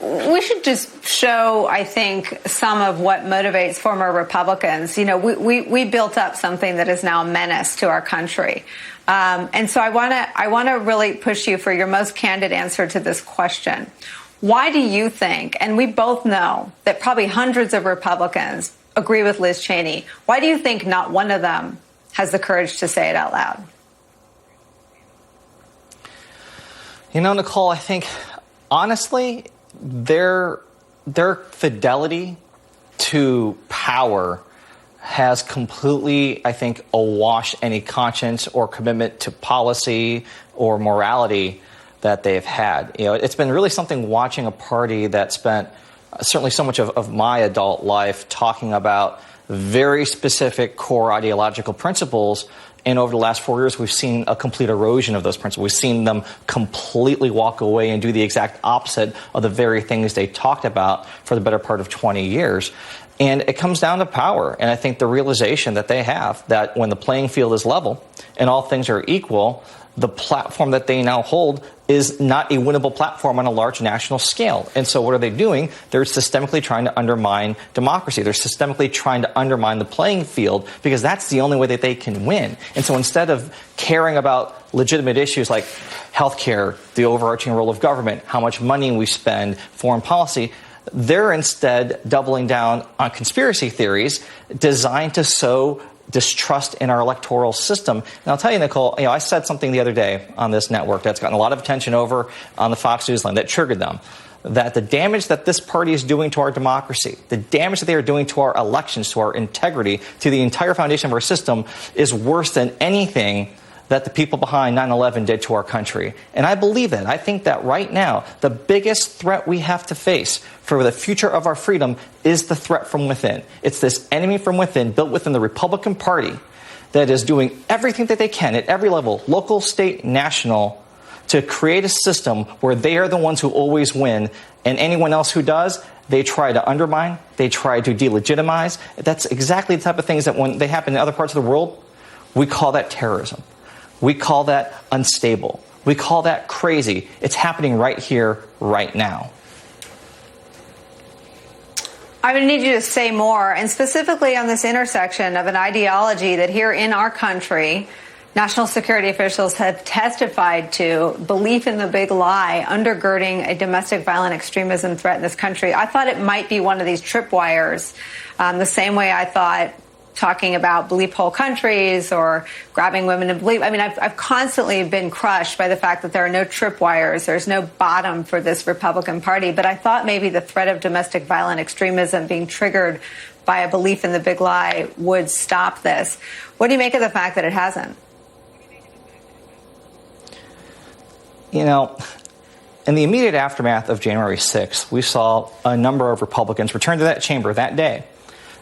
we should just show, I think, some of what motivates former Republicans. You know, we built up something that is now a menace to our country. And so I want to really push you for your most candid answer to this question. Why do you think, and we both know that probably hundreds of Republicans agree with Liz Cheney, why do you think not one of them has the courage to say it out loud? You know, Nicolle, I think, honestly, their fidelity to power has completely, I think, awashed any conscience or commitment to policy or morality that they've had. You know, it's been really something watching a party that spent certainly so much of my adult life talking about very specific core ideological principles. And over the last 4 years, we've seen a complete erosion of those principles. We've seen them completely walk away and do the exact opposite of the very things they talked about for the better part of 20 years. And it comes down to power. And I think the realization that they have that when the playing field is level and all things are equal, the platform that they now hold is not a winnable platform on a large national scale. And so what are they doing? They're systemically trying to undermine democracy. They're systemically trying to undermine the playing field because that's the only way that they can win. And so instead of caring about legitimate issues like healthcare, the overarching role of government, how much money we spend, foreign policy, they're instead doubling down on conspiracy theories designed to sow distrust in our electoral system. And I'll tell you, Nicolle, I said something the other day on this network that's gotten a lot of attention over on the Fox News line that triggered them, that the damage that this party is doing to our democracy, the damage that they are doing to our elections, to our integrity, to the entire foundation of our system is worse than anything that the people behind 9/11 did to our country. And I believe that. I think that right now, the biggest threat we have to face for the future of our freedom is the threat from within. It's this enemy from within built within the Republican Party that is doing everything that they can at every level, local, state, national, to create a system where they are the ones who always win, and anyone else who does, they try to undermine, they try to delegitimize. That's exactly the type of things that when they happen in other parts of the world, we call that terrorism. We call that unstable. We call that crazy. It's happening right here, right now. I would need you to say more, and specifically on this intersection of an ideology that here in our country, national security officials have testified to belief in the big lie undergirding a domestic violent extremism threat in this country. I thought it might be one of these tripwires, the same way I thought talking about belief whole countries or grabbing women to believe. I mean, I've constantly been crushed by the fact that there are no tripwires. There's no bottom for this Republican Party. But I thought maybe the threat of domestic violent extremism being triggered by a belief in the big lie would stop this. What do you make of the fact that it hasn't? You know, in the immediate aftermath of January 6th, we saw a number of Republicans return to that chamber that day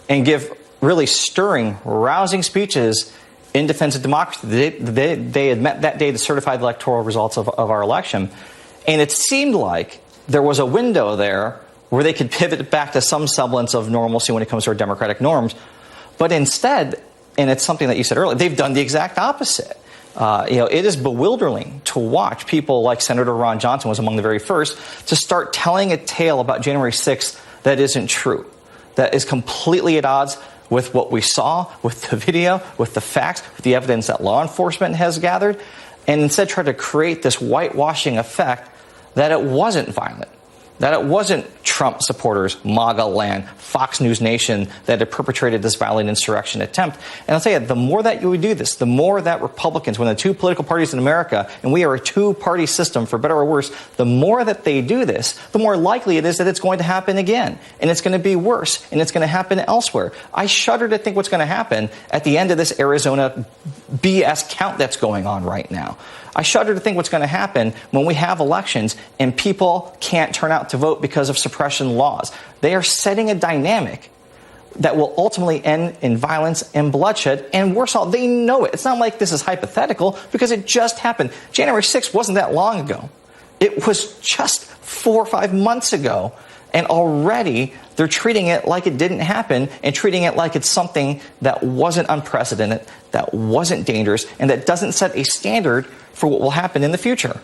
and give really stirring, rousing speeches in defense of democracy. They had met that day to certify the electoral results of our election. And it seemed like there was a window there where they could pivot back to some semblance of normalcy when it comes to our democratic norms. But instead, and it's something that you said earlier, they've done the exact opposite. It is bewildering to watch people like Senator Ron Johnson was among the very first to start telling a tale about January 6th that isn't true, that is completely at odds with what we saw, with the video, with the facts, with the evidence that law enforcement has gathered, and instead try to create this whitewashing effect that it wasn't violent, that it wasn't Trump supporters, MAGA land, Fox News Nation that had perpetrated this violent insurrection attempt. And I'll tell you, the more that you do this, the more that Republicans, when the two political parties in America, and we are a two-party system for better or worse, the more that they do this, the more likely it is that it's going to happen again. And it's going to be worse, and it's going to happen elsewhere. I shudder to think what's going to happen at the end of this Arizona BS count that's going on right now. I shudder to think what's going to happen when we have elections and people can't turn out to vote because of suppression laws. They are setting a dynamic that will ultimately end in violence and bloodshed. And worse all, they know it. It's not like this is hypothetical because it just happened. January 6th wasn't that long ago. It was just 4 or 5 months ago. And already they're treating it like it didn't happen and treating it like it's something that wasn't unprecedented, that wasn't dangerous, and that doesn't set a standard for what will happen in the future.